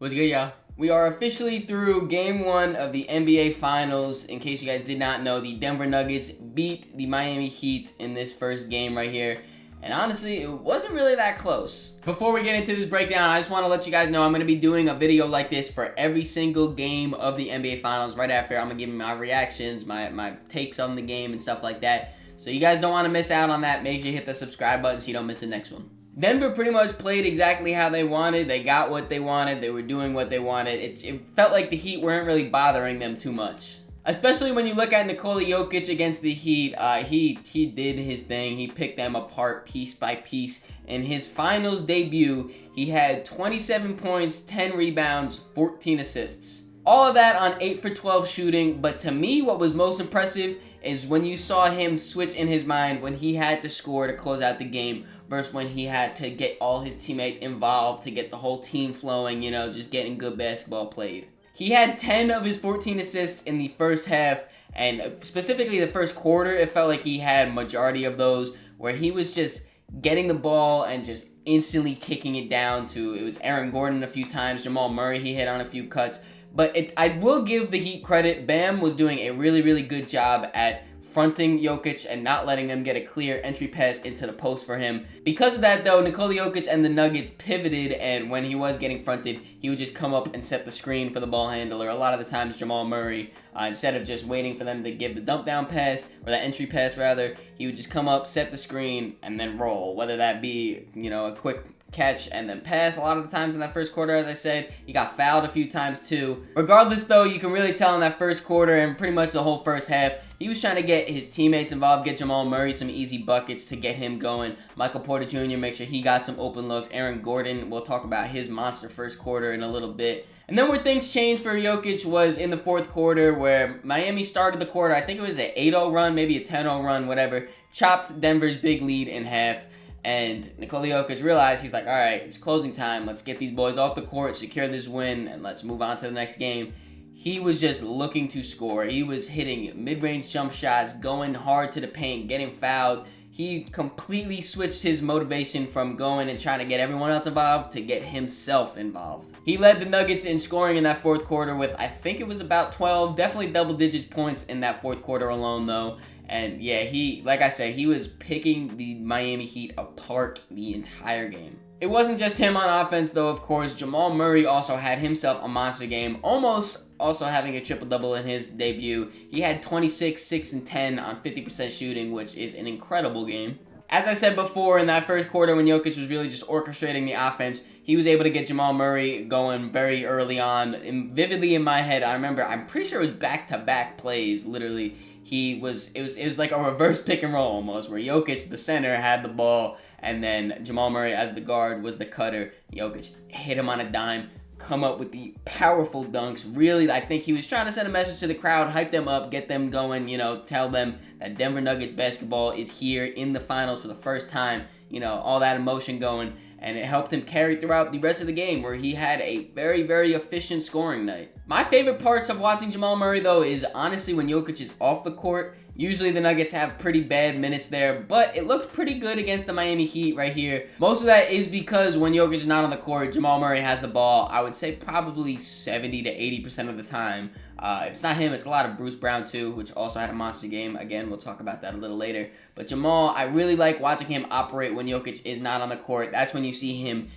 What's good, y'all? We are officially through game one of the NBA Finals. In case you guys did not know, the Denver Nuggets beat the Miami Heat in this first game right here. And honestly, it wasn't really that close. Before we get into this breakdown, I just want to let you guys know I'm going to be doing a video like this for every single game of the NBA Finals. Right after, I'm going to give my reactions, my takes on the game and stuff like that. So you guys don't want to miss out on that. Make sure you hit the subscribe button so you don't miss the next one. Denver pretty much played exactly how they wanted. They got what they wanted. They were doing what they wanted. It felt like the Heat weren't really bothering them too much. Especially when you look at Nikola Jokic against the Heat, he did his thing. He picked them apart piece by piece. In his finals debut, he had 27 points, 10 rebounds, 14 assists. All of that on 8 for 12 shooting, but to me, what was most impressive is when you saw him switch in his mind when he had to score to close out the game versus when he had to get all his teammates involved to get the whole team flowing, just getting good basketball played. He had 10 of his 14 assists in the first half, and specifically the first quarter, it felt like he had majority of those where he was just getting the ball and just instantly kicking it down to, it was Aaron Gordon a few times, Jamal Murray, he hit on a few cuts. But I will give the Heat credit. Bam was doing a really, really good job at fronting Jokic and not letting them get a clear entry pass into the post for him. Because of that, though, Nikola Jokic and the Nuggets pivoted, and when he was getting fronted, he would just come up and set the screen for the ball handler. A lot of the times, Jamal Murray, instead of just waiting for them to give the dump down pass, or the entry pass rather, he would just come up, set the screen, and then roll. Whether that be, a quick catch and then pass. A lot of the times in that first quarter, as I said, he got fouled a few times too. Regardless, though, you can really tell in that first quarter and pretty much the whole first half, he was trying to get his teammates involved, get Jamal Murray some easy buckets to get him going. Michael Porter Jr., make sure he got some open looks. Aaron Gordon, we'll talk about his monster first quarter in a little bit. And then where things changed for Jokic was in the fourth quarter, where Miami started the quarter, I think it was an 8-0 run, maybe a 10-0 run, whatever, chopped Denver's big lead in half. And Nikola Jokic realized, he's like, all right, it's closing time. Let's get these boys off the court, secure this win, and let's move on to the next game. He was just looking to score. He was hitting mid-range jump shots, going hard to the paint, getting fouled. He completely switched his motivation from going and trying to get everyone else involved to get himself involved. He led the Nuggets in scoring in that fourth quarter with, I think it was about 12, definitely double-digit points in that fourth quarter alone, though. And yeah, like I said, he was picking the Miami Heat apart the entire game. It wasn't just him on offense, though, of course. Jamal Murray also had himself a monster game, almost also having a triple-double in his debut. He had 26, 6, and 10 on 50% shooting, which is an incredible game. As I said before, in that first quarter when Jokic was really just orchestrating the offense, he was able to get Jamal Murray going very early on. And vividly in my head, I'm pretty sure it was back-to-back plays, literally. It was like a reverse pick and roll almost, where Jokic, the center, had the ball, and then Jamal Murray as the guard was the cutter. Jokic hit him on a dime, come up with the powerful dunks. Really, I think he was trying to send a message to the crowd, hype them up, get them going, tell them that Denver Nuggets basketball is here in the finals for the first time, all that emotion going. And it helped him carry throughout the rest of the game, where he had a very, very efficient scoring night. My favorite parts of watching Jamal Murray, though, is honestly when Jokic is off the court. Usually the Nuggets have pretty bad minutes there, but it looks pretty good against the Miami Heat right here. Most of that is because when Jokic is not on the court, Jamal Murray has the ball, I would say probably 70 to 80% of the time. If it's not him, it's a lot of Bruce Brown too, which also had a monster game. Again, we'll talk about that a little later. But Jamal, I really like watching him operate when Jokic is not on the court. That's when you see him,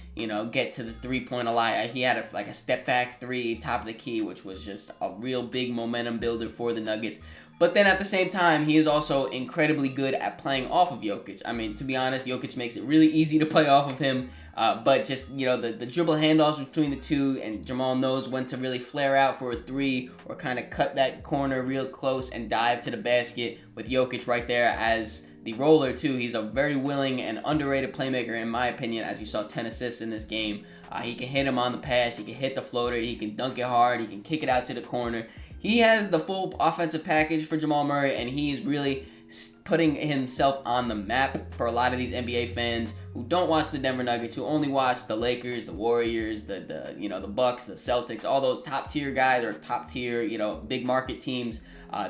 get to the three-point line. He had a step-back three, top of the key, which was just a real big momentum builder for the Nuggets. But then at the same time, he is also incredibly good at playing off of Jokic. I mean, to be honest, Jokic makes it really easy to play off of him. But just, the dribble handoffs between the two, and Jamal knows when to really flare out for a three or kind of cut that corner real close and dive to the basket with Jokic right there as the roller, too. He's a very willing and underrated playmaker, in my opinion, as you saw 10 assists in this game. He can hit him on the pass. He can hit the floater. He can dunk it hard. He can kick it out to the corner. He has the full offensive package for Jamal Murray, and he is really putting himself on the map for a lot of these NBA fans who don't watch the Denver Nuggets, who only watch the Lakers, the Warriors, the Bucks, the Celtics, all those top tier guys or top tier, big market teams.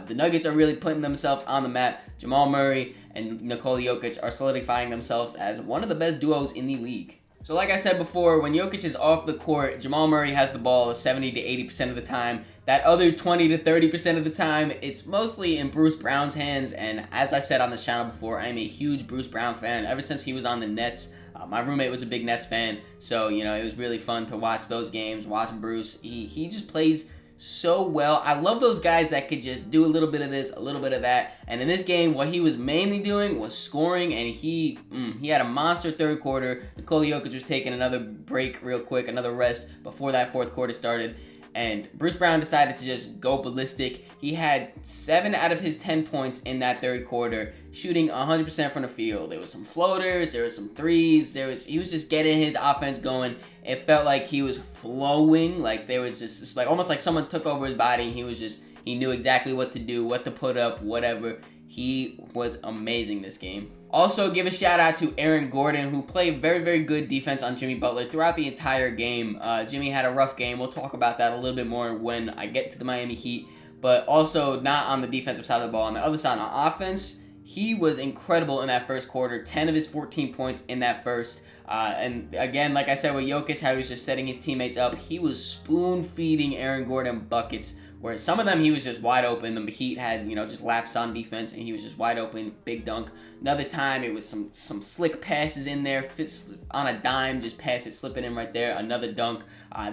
The Nuggets are really putting themselves on the map. Jamal Murray and Nikola Jokic are solidifying themselves as one of the best duos in the league. So like I said before, when Jokic is off the court, Jamal Murray has the ball 70 to 80% of the time. That other 20 to 30% of the time, it's mostly in Bruce Brown's hands. And as I've said on this channel before, I'm a huge Bruce Brown fan. Ever since he was on the Nets, my roommate was a big Nets fan. So, you know, it was really fun to watch those games, watching Bruce. He just plays so well. I love those guys that could just do a little bit of this, a little bit of that. And in this game, what he was mainly doing was scoring, and he had a monster third quarter. Nikola Jokic was taking another break real quick, another rest before that fourth quarter started. And Bruce Brown decided to just go ballistic. He had 7 out of his 10 points in that third quarter, shooting 100% from the field. There was some floaters, there was some threes, he was just getting his offense going. It felt like he was flowing, like there was just like almost like someone took over his body. He knew exactly what to do, what to put up, whatever. He was amazing this game. Also, give a shout out to Aaron Gordon, who played very, very good defense on Jimmy Butler throughout the entire game. Jimmy had a rough game. We'll talk about that a little bit more when I get to the Miami Heat. But also, not on the defensive side of the ball. On the other side, on offense, he was incredible in that first quarter. 10 of his 14 points in that first. And again, like I said with Jokic, how he was just setting his teammates up. He was spoon-feeding Aaron Gordon buckets. Whereas some of them, he was just wide open. The Heat had, just laps on defense, and he was just wide open, big dunk. Another time, it was some slick passes in there, fits on a dime, just pass it, slip it in right there. Another dunk.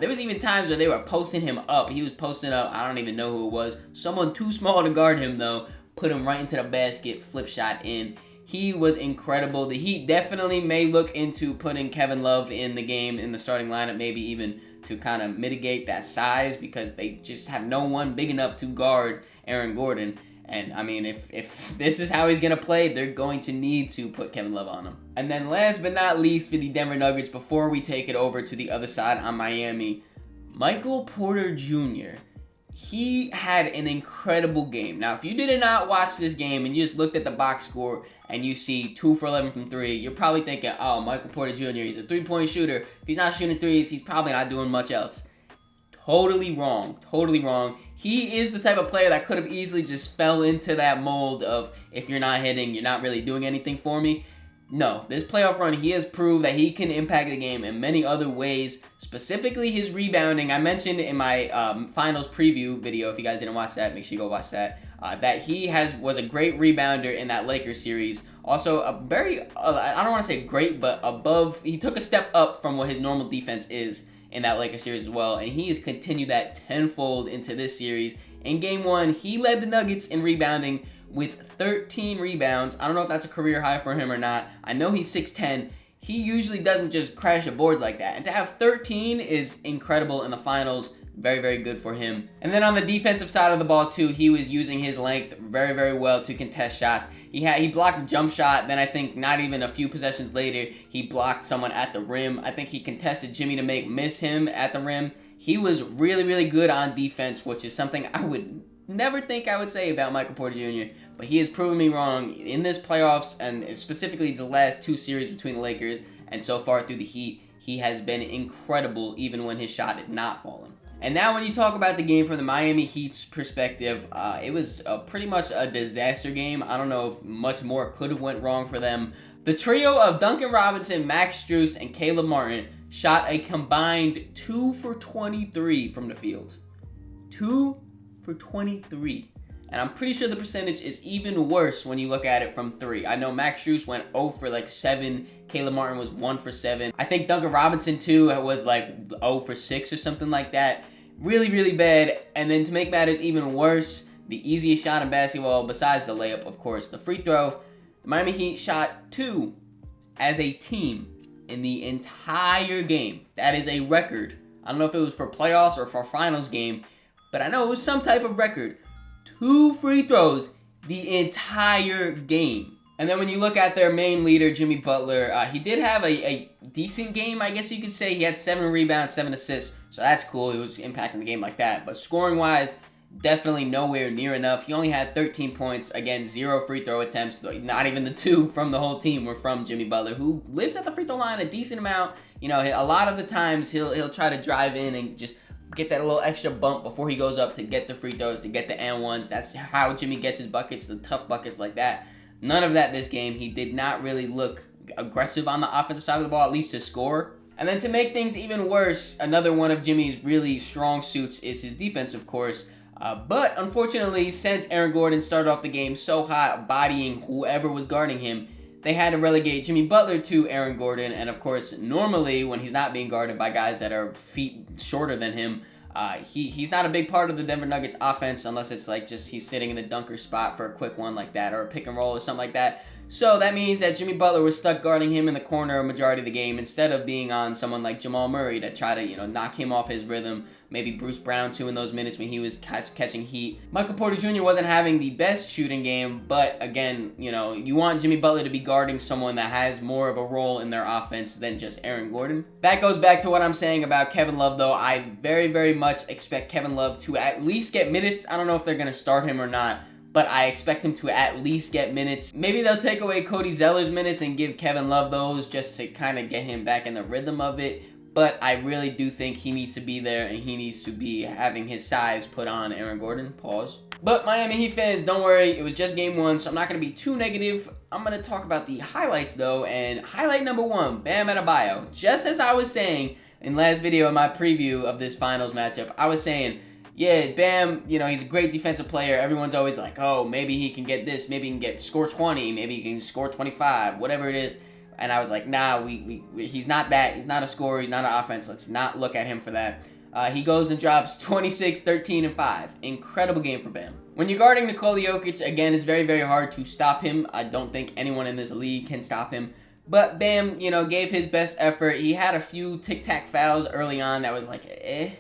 There was even times where they were posting him up. He was posting up. I don't even know who it was. Someone too small to guard him, though. Put him right into the basket, flip shot in. He was incredible. The Heat definitely may look into putting Kevin Love in the game, in the starting lineup, maybe even to kind of mitigate that size, because they just have no one big enough to guard Aaron Gordon. And I mean, if this is how he's going to play, they're going to need to put Kevin Love on him. And then last but not least for the Denver Nuggets, before we take it over to the other side on Miami, Michael Porter Jr., he had an incredible game. Now, if you did not watch this game and you just looked at the box score and you see 2 for 11 from 3, you're probably thinking, oh, Michael Porter Jr., he's a three-point shooter. If he's not shooting threes, he's probably not doing much else. Totally wrong. Totally wrong. He is the type of player that could have easily just fell into that mold of, if you're not hitting, you're not really doing anything for me. No, this playoff run, he has proved that he can impact the game in many other ways, specifically his rebounding. I mentioned in my finals preview video, if you guys didn't watch that, make sure you go watch that, that he was a great rebounder in that Lakers series. Also, a very, I don't want to say great, but above, he took a step up from what his normal defense is in that Lakers series as well, and he has continued that tenfold into this series. In Game 1, he led the Nuggets in rebounding with 13 rebounds. I don't know if that's a career high for him or not. I know he's 6'10". He usually doesn't just crash the boards like that. And to have 13 is incredible in the finals. Very, very good for him. And then on the defensive side of the ball too, he was using his length very, very well to contest shots. He blocked a jump shot. Then I think not even a few possessions later, he blocked someone at the rim. I think he contested Jimmy to miss him at the rim. He was really, really good on defense, which is something I would never think I would say about Michael Porter Jr., but he has proven me wrong in this playoffs, and specifically the last 2 series between the Lakers and so far through the Heat. He has been incredible even when his shot is not falling. And now when you talk about the game from the Miami Heat's perspective, it was pretty much a disaster game. I don't know if much more could have went wrong for them. The trio of Duncan Robinson, Max Strus, and Caleb Martin shot a combined 2 for 23 from the field. 2 for 23. And I'm pretty sure the percentage is even worse when you look at it from 3. I know Max Strus went 0 for 7. Caleb Martin was 1 for 7. I think Duncan Robinson too was 0 for 6 or something like that. Really, really bad. And then to make matters even worse, the easiest shot in basketball besides the layup, of course, the free throw. The Miami Heat shot 2 as a team in the entire game. That is a record. I don't know if it was for playoffs or for a finals game, but I know it was some type of record. 2 free throws the entire game. And then when you look at their main leader, Jimmy Butler, he did have a decent game, I guess you could say. He had 7 rebounds, 7 assists, so that's cool. He was impacting the game like that. But scoring-wise, definitely nowhere near enough. He only had 13 points. Again, 0 free throw attempts. Not even the 2 from the whole team were from Jimmy Butler, who lives at the free throw line a decent amount. A lot of the times he'll try to drive in and just get that little extra bump before he goes up to get the free throws, to get the and ones. That's how Jimmy gets his buckets, the tough buckets like that. None of that this game. He did not really look aggressive on the offensive side of the ball, at least to score. And then to make things even worse, another one of Jimmy's really strong suits is his defense, of course. But unfortunately, since Aaron Gordon started off the game so hot, bodying whoever was guarding him, they had to relegate Jimmy Butler to Aaron Gordon. And of course, normally when he's not being guarded by guys that are feet shorter than him, he's not a big part of the Denver Nuggets offense unless it's like just he's sitting in the dunker spot for a quick one like that or a pick and roll or something like that. So that means that Jimmy Butler was stuck guarding him in the corner a majority of the game instead of being on someone like Jamal Murray to try to, knock him off his rhythm. Maybe Bruce Brown too in those minutes when he was catching heat. Michael Porter Jr. wasn't having the best shooting game, but again, you want Jimmy Butler to be guarding someone that has more of a role in their offense than just Aaron Gordon. That goes back to what I'm saying about Kevin Love, though. I very, very much expect Kevin Love to at least get minutes. I don't know if they're going to start him or not, but I expect him to at least get minutes. Maybe they'll take away Cody Zeller's minutes and give Kevin Love those just to kind of get him back in the rhythm of it. But I really do think he needs to be there and he needs to be having his size put on Aaron Gordon. Pause. But Miami Heat fans, don't worry. It was just game one, so I'm not going to be too negative. I'm going to talk about the highlights, though. And highlight number one, Bam Adebayo. Just as I was saying in last video in my preview of this finals matchup, I was saying, yeah, Bam, he's a great defensive player. Everyone's always like, oh, maybe he can get this. Maybe he can score 20. Maybe he can score 25. Whatever it is. And I was like, nah, he's not that. He's not a scorer. He's not an offense. Let's not look at him for that. He goes and drops 26, 13, and 5. Incredible game for Bam. When you're guarding Nikola Jokic, again, it's very, very hard to stop him. I don't think anyone in this league can stop him. But Bam, gave his best effort. He had a few tic-tac fouls early on that was like, eh.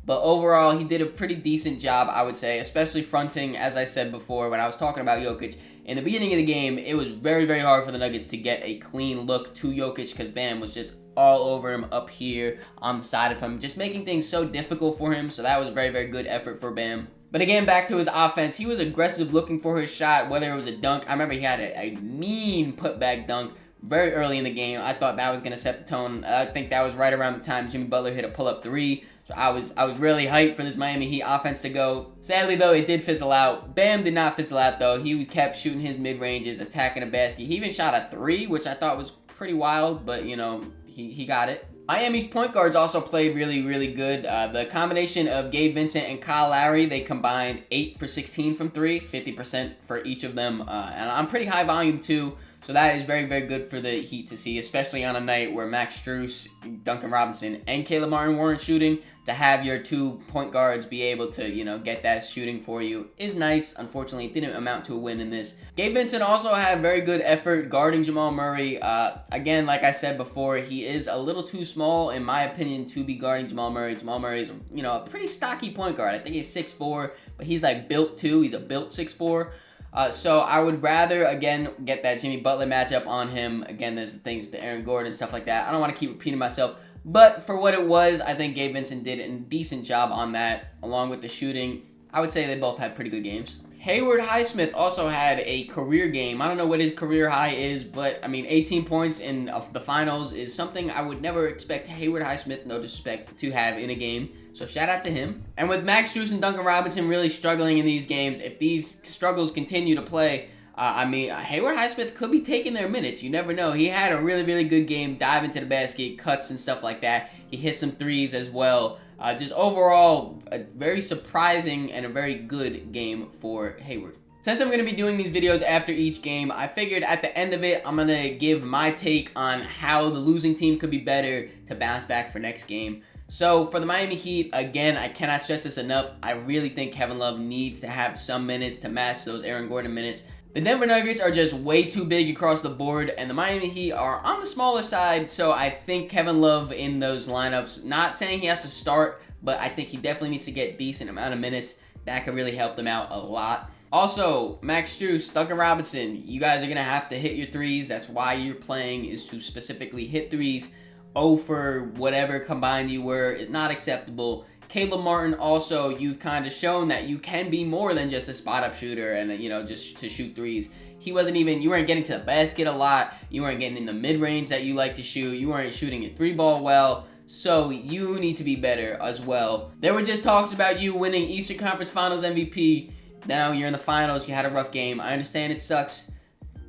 But overall, he did a pretty decent job, I would say, especially fronting, as I said before when I was talking about Jokic. In the beginning of the game, it was very, very hard for the Nuggets to get a clean look to Jokic because Bam was just all over him up here on the side of him, just making things so difficult for him. So that was a very, very good effort for Bam. But again, back to his offense, he was aggressive looking for his shot, whether it was a dunk. I remember he had a mean putback dunk very early in the game. I thought that was going to set the tone. I think that was right around the time Jimmy Butler hit a pull-up three. So I was really hyped for this Miami Heat offense to go. Sadly, though, it did fizzle out. Bam did not fizzle out, though. He kept shooting his mid-ranges, attacking the basket. He even shot a three, which I thought was pretty wild, but, he got it. Miami's point guards also played really, really good. The combination of Gabe Vincent and Kyle Lowry, they combined 8 for 16 from three, 50% for each of them. And I'm pretty high volume, too. So that is very, very good for the Heat to see, especially on a night where Max Strus, Duncan Robinson, and Caleb Martin weren't shooting. To have your 2 point guards be able to, get that shooting for you is nice. Unfortunately, it didn't amount to a win in this. Gabe Vincent also had very good effort guarding Jamal Murray. Again, like I said before, he is a little too small, in my opinion, to be guarding Jamal Murray. Jamal Murray is, a pretty stocky point guard. I think he's 6'4", but he's like built too. He's a built 6'4". So I would rather, again, get that Jimmy Butler matchup on him. Again, there's the things with the Aaron Gordon and stuff like that. I don't want to keep repeating myself. But for what it was, I think Gabe Vincent did a decent job on that, along with the shooting. I would say they both had pretty good games. Hayward Highsmith also had a career game. I don't know what his career high is, but, 18 points in the finals is something I would never expect Hayward Highsmith, no disrespect, to have in a game. So shout out to him. And with Max Strus and Duncan Robinson really struggling in these games, if these struggles continue to play, Hayward Highsmith could be taking their minutes. You never know. He had a really, really good game, dive into the basket, cuts and stuff like that. He hit some threes as well. Just overall, a very surprising and a very good game for Hayward. Since I'm going to be doing these videos after each game, I figured at the end of it, I'm going to give my take on how the losing team could be better to bounce back for next game. So for the Miami Heat, again, I cannot stress this enough. I really think Kevin Love needs to have some minutes to match those Aaron Gordon minutes. The Denver Nuggets are just way too big across the board, and the Miami Heat are on the smaller side, so I think Kevin Love in those lineups, not saying he has to start, but I think he definitely needs to get a decent amount of minutes. That could really help them out a lot. Also, Max Strus, Duncan Robinson, you guys are going to have to hit your threes. That's why you're playing, is to specifically hit threes. 0 for whatever combined you were is not acceptable. Caleb Martin, also, you've kind of shown that you can be more than just a spot-up shooter and, just to shoot threes. You weren't getting to the basket a lot. You weren't getting in the mid-range that you like to shoot. You weren't shooting your 3-ball well. So you need to be better as well. There were just talks about you winning Eastern Conference Finals MVP. Now you're in the finals. You had a rough game. I understand it sucks.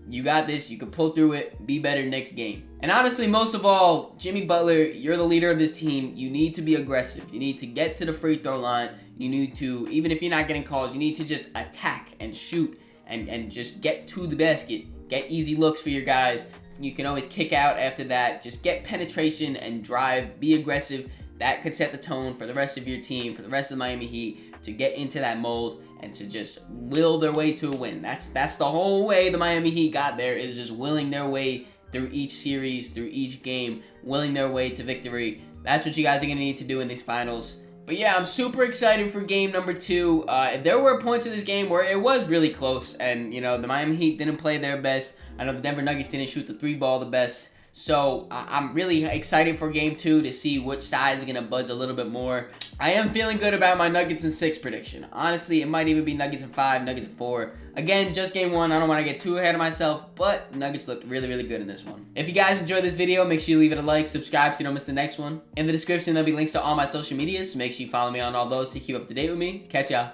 You got this. You can pull through it. Be better next game. And honestly, most of all, Jimmy Butler, you're the leader of this team. You need to be aggressive. You need to get to the free throw line. You need to, even if you're not getting calls, you need to just attack and shoot and just get to the basket. Get easy looks for your guys. You can always kick out after that. Just get penetration and drive. Be aggressive. That could set the tone for the rest of your team, for the rest of the Miami Heat, to get into that mold and to just will their way to a win. That's the whole way the Miami Heat got there, is just willing their way through each series, through each game, willing their way to victory. That's what you guys are going to need to do in these finals. But yeah, I'm super excited for game number 2. There were points in this game where it was really close, and you know, the Miami Heat didn't play their best. I know the Denver Nuggets didn't shoot the 3-ball the best. So I'm really excited for game 2 to see which side is going to budge a little bit more. I am feeling good about my Nuggets in 6 prediction. Honestly, it might even be Nuggets in 5, Nuggets in 4. Again, just game 1. I don't want to get too ahead of myself, but Nuggets looked really, really good in this one. If you guys enjoyed this video, make sure you leave it a like, subscribe so you don't miss the next one. In the description, there'll be links to all my social medias, so make sure you follow me on all those to keep up to date with me. Catch y'all.